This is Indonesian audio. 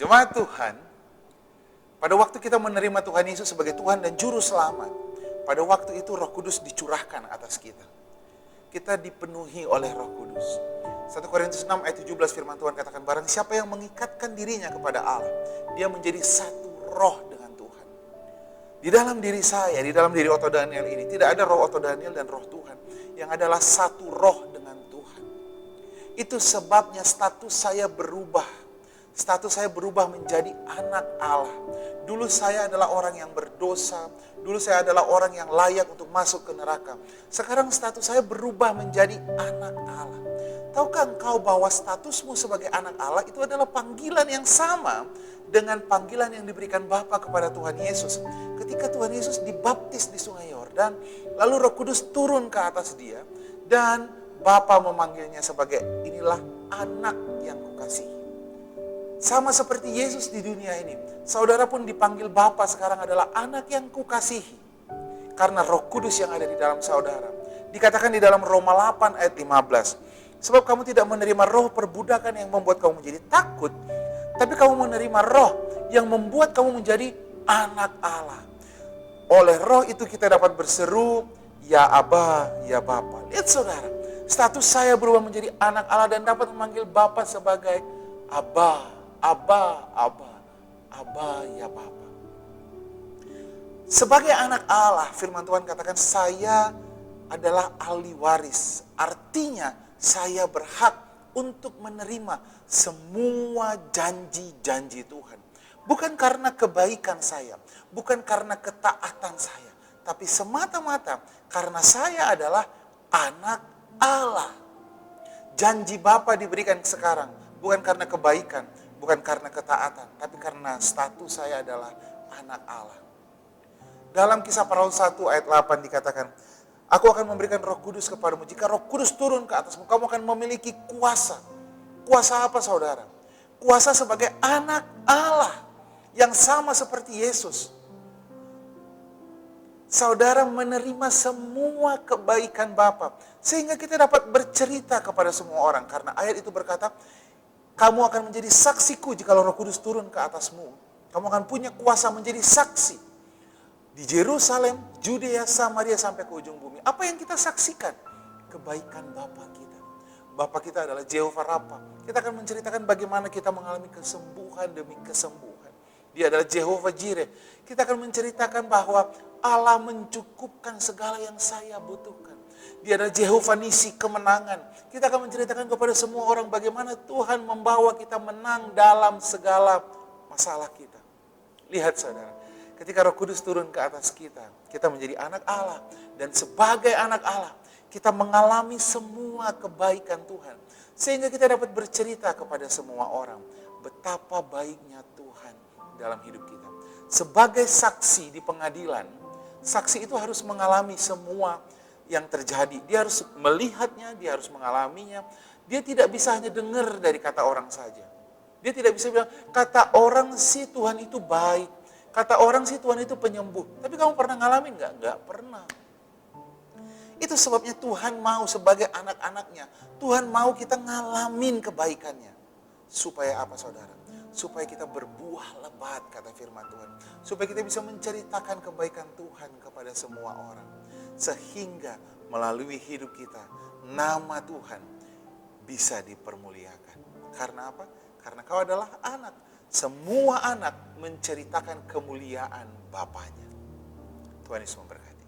Jemaat Tuhan, pada waktu kita menerima Tuhan Yesus sebagai Tuhan dan Juru Selamat, pada waktu itu Roh Kudus dicurahkan atas kita. Kita dipenuhi oleh Roh Kudus. 1 Korintus 6 ayat 17 firman Tuhan katakan, barang siapa yang mengikatkan dirinya kepada Allah, dia menjadi satu roh dengan Tuhan. Di dalam diri saya, di dalam diri Otto Daniel ini, tidak ada roh Otto Daniel dan roh Tuhan, yang adalah satu roh dengan Tuhan. Itu sebabnya status saya berubah. Status saya berubah menjadi anak Allah. Dulu saya adalah orang yang berdosa. Dulu saya adalah orang yang layak untuk masuk ke neraka. Sekarang status saya berubah menjadi anak Allah. Tahukah engkau bahwa statusmu sebagai anak Allah itu adalah panggilan yang sama dengan panggilan yang diberikan Bapa kepada Tuhan Yesus. Ketika Tuhan Yesus dibaptis di Sungai Yordan, lalu Roh Kudus turun ke atas dia dan Bapa memanggilnya sebagai inilah anak yang kukasihi. Sama seperti Yesus di dunia ini, saudara pun dipanggil Bapa sekarang adalah anak yang kukasihi. Karena Roh Kudus yang ada di dalam saudara. Dikatakan di dalam Roma 8 ayat 15. Sebab kamu tidak menerima roh perbudakan yang membuat kamu menjadi takut, tapi kamu menerima roh yang membuat kamu menjadi anak Allah. Oleh roh itu kita dapat berseru, ya Aba, ya Bapa. Lihat saudara, status saya berubah menjadi anak Allah dan dapat memanggil Bapa sebagai Aba. Aba, Aba, Aba ya Bapa. Sebagai anak Allah, firman Tuhan katakan saya adalah ahli waris. Artinya saya berhak untuk menerima semua janji-janji Tuhan. Bukan karena kebaikan saya, bukan karena ketaatan saya, tapi semata-mata karena saya adalah anak Allah. Janji Bapa diberikan sekarang, bukan karena kebaikan, bukan karena ketaatan, tapi karena status saya adalah anak Allah. Dalam Kisah Para Rasul 1 ayat 8 dikatakan, aku akan memberikan Roh Kudus kepadamu. Jika Roh Kudus turun ke atasmu, kamu akan memiliki kuasa. Kuasa apa saudara? Kuasa sebagai anak Allah yang sama seperti Yesus. Saudara menerima semua kebaikan Bapa sehingga kita dapat bercerita kepada semua orang. Karena ayat itu berkata, kamu akan menjadi saksiku jika Roh Kudus turun ke atasmu. Kamu akan punya kuasa menjadi saksi. Di Yerusalem, Judea, Samaria sampai ke ujung bumi. Apa yang kita saksikan? Kebaikan Bapa kita. Bapa kita adalah Jehovah Rafa. Kita akan menceritakan bagaimana kita mengalami kesembuhan demi kesembuhan. Dia adalah Jehovah Jireh. Kita akan menceritakan bahwa Allah mencukupkan segala yang saya butuhkan. Dia adalah Jehovah Nisi, kemenangan. Kita akan menceritakan kepada semua orang bagaimana Tuhan membawa kita menang dalam segala masalah kita. Lihat saudara, ketika Roh Kudus turun ke atas kita, kita menjadi anak Allah. Dan sebagai anak Allah, kita mengalami semua kebaikan Tuhan. Sehingga kita dapat bercerita kepada semua orang betapa baiknya Tuhan dalam hidup kita. Sebagai saksi di pengadilan, saksi itu harus mengalami semua yang terjadi. Dia harus melihatnya, dia harus mengalaminya. Dia tidak bisa hanya dengar dari kata orang saja. Dia tidak bisa bilang, kata orang sih Tuhan itu baik. Kata orang sih Tuhan itu penyembuh. Tapi kamu pernah ngalamin nggak? Nggak pernah. Itu sebabnya Tuhan mau sebagai anak-anaknya. Tuhan mau kita ngalamin kebaikannya. Supaya apa saudara? Supaya kita berbuah lebat, kata firman Tuhan. Supaya kita bisa menceritakan kebaikan Tuhan kepada semua orang. Sehingga melalui hidup kita, nama Tuhan bisa dipermuliakan. Karena apa? Karena kau adalah anak. Semua anak menceritakan kemuliaan Bapanya. Tuhan Yesus memberkati.